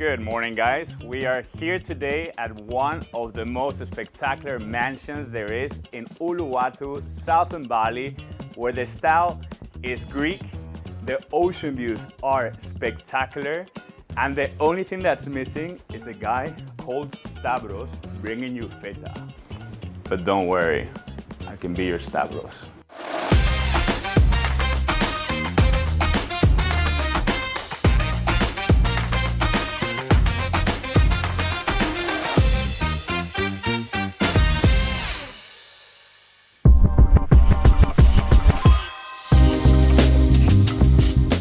Good morning, guys. We are here today at one of the most spectacular mansions there is in Uluwatu, southern Bali, where the style is Greek, the ocean views are spectacular, and the only thing that's missing is a guy called Stavros bringing you feta. But don't worry, I can be your Stavros.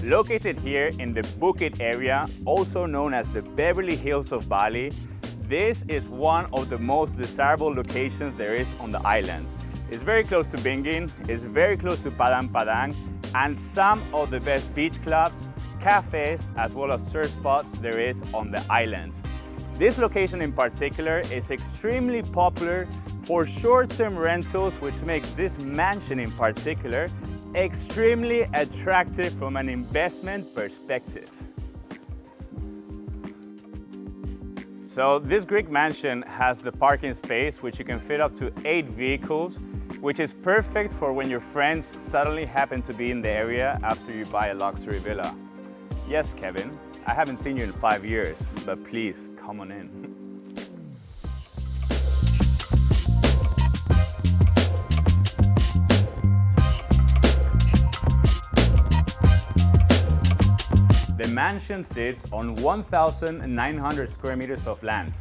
Located here in the Bukit area, also known as the Beverly Hills of Bali, this is one of the most desirable locations there is on the island. It's very close to Bingin, it's very close to Padang Padang, and some of the best beach clubs, cafes, as well as surf spots there is on the island. This location in particular is extremely popular for short-term rentals, which makes this mansion in particular extremely attractive from an investment perspective. So this Greek mansion has the parking space which you can fit up to 8 vehicles, which is perfect for when your friends suddenly happen to be in the area after you buy a luxury villa. Yes, Kevin, I haven't seen you in 5 years, but please come on in. The mansion sits on 1,900 square meters of land.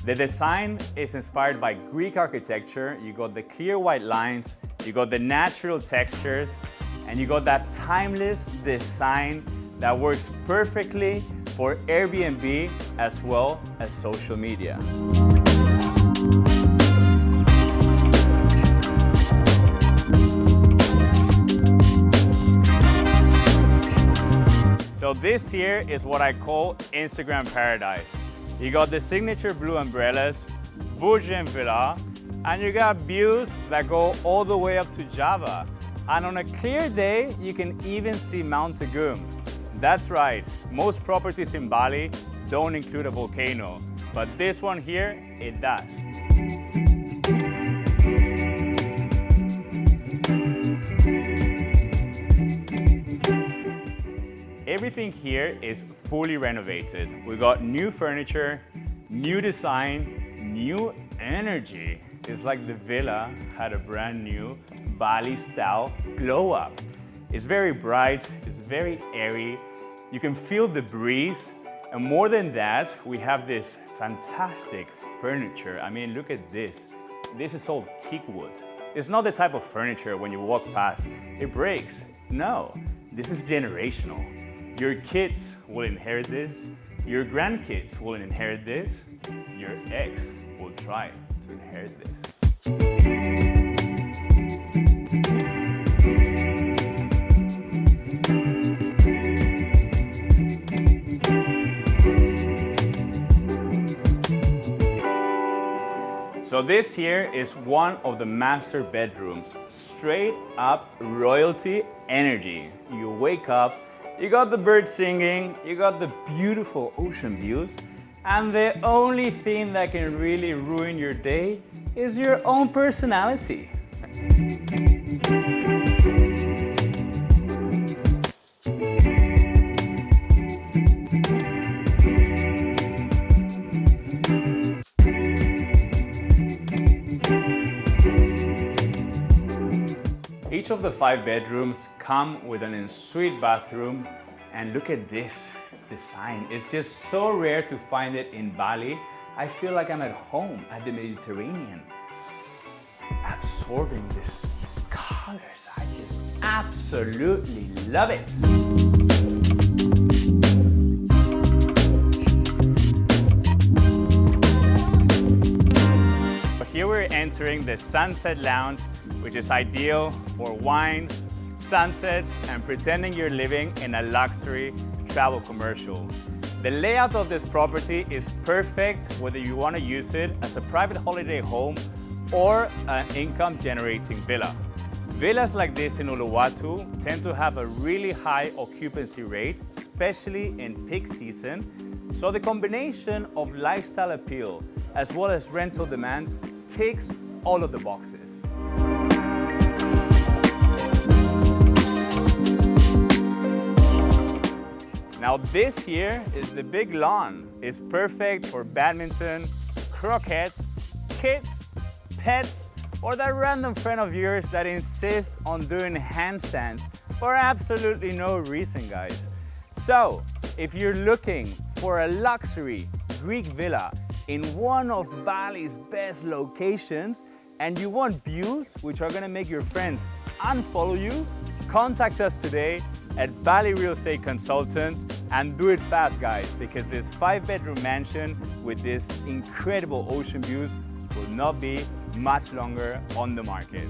The design is inspired by Greek architecture. You got the clear white lines, you got the natural textures, and you got that timeless design that works perfectly for Airbnb as well as social media. So this here is what I call Instagram paradise. You got the signature blue umbrellas, Virgin Villa, and you got views that go all the way up to Java. And on a clear day, you can even see Mount Agung. That's right, most properties in Bali don't include a volcano, but this one here, it does. Everything here is fully renovated. We got new furniture, new design, new energy. It's like the villa had a brand new Bali style glow up. It's very bright, it's very airy. You can feel the breeze. And more than that, we have this fantastic furniture. I mean, look at this. This is all teak wood. It's not the type of furniture when you walk past, it breaks. No, this is generational. Your kids will inherit this, your grandkids will inherit this, your ex will try to inherit this. So this here is one of the master bedrooms, straight up royalty energy. You wake up, you got the birds singing, you got the beautiful ocean views, and the only thing that can really ruin your day is your own personality. Each of the 5 bedrooms come with an ensuite bathroom, and look at this design. It's just so rare to find it in Bali. I feel like I'm at home at the Mediterranean, absorbing these colors. I just absolutely love it. Here we're entering the Sunset Lounge, which is ideal for wines, sunsets, and pretending you're living in a luxury travel commercial. The layout of this property is perfect whether you want to use it as a private holiday home or an income-generating villa. Villas like this in Uluwatu tend to have a really high occupancy rate, especially in peak season, So the combination of lifestyle appeal as well as rental demand ticks all of the boxes. Now this here is the big lawn. It's perfect for badminton, croquet, kids, pets, or that random friend of yours that insists on doing handstands for absolutely no reason, guys. So, if you're looking for a luxury Greek villa in one of Bali's best locations and you want views which are gonna make your friends unfollow you, contact us today at Bali Real Estate Consultants, and do it fast, guys, because this 5-bedroom mansion with this incredible ocean views will not be much longer on the market.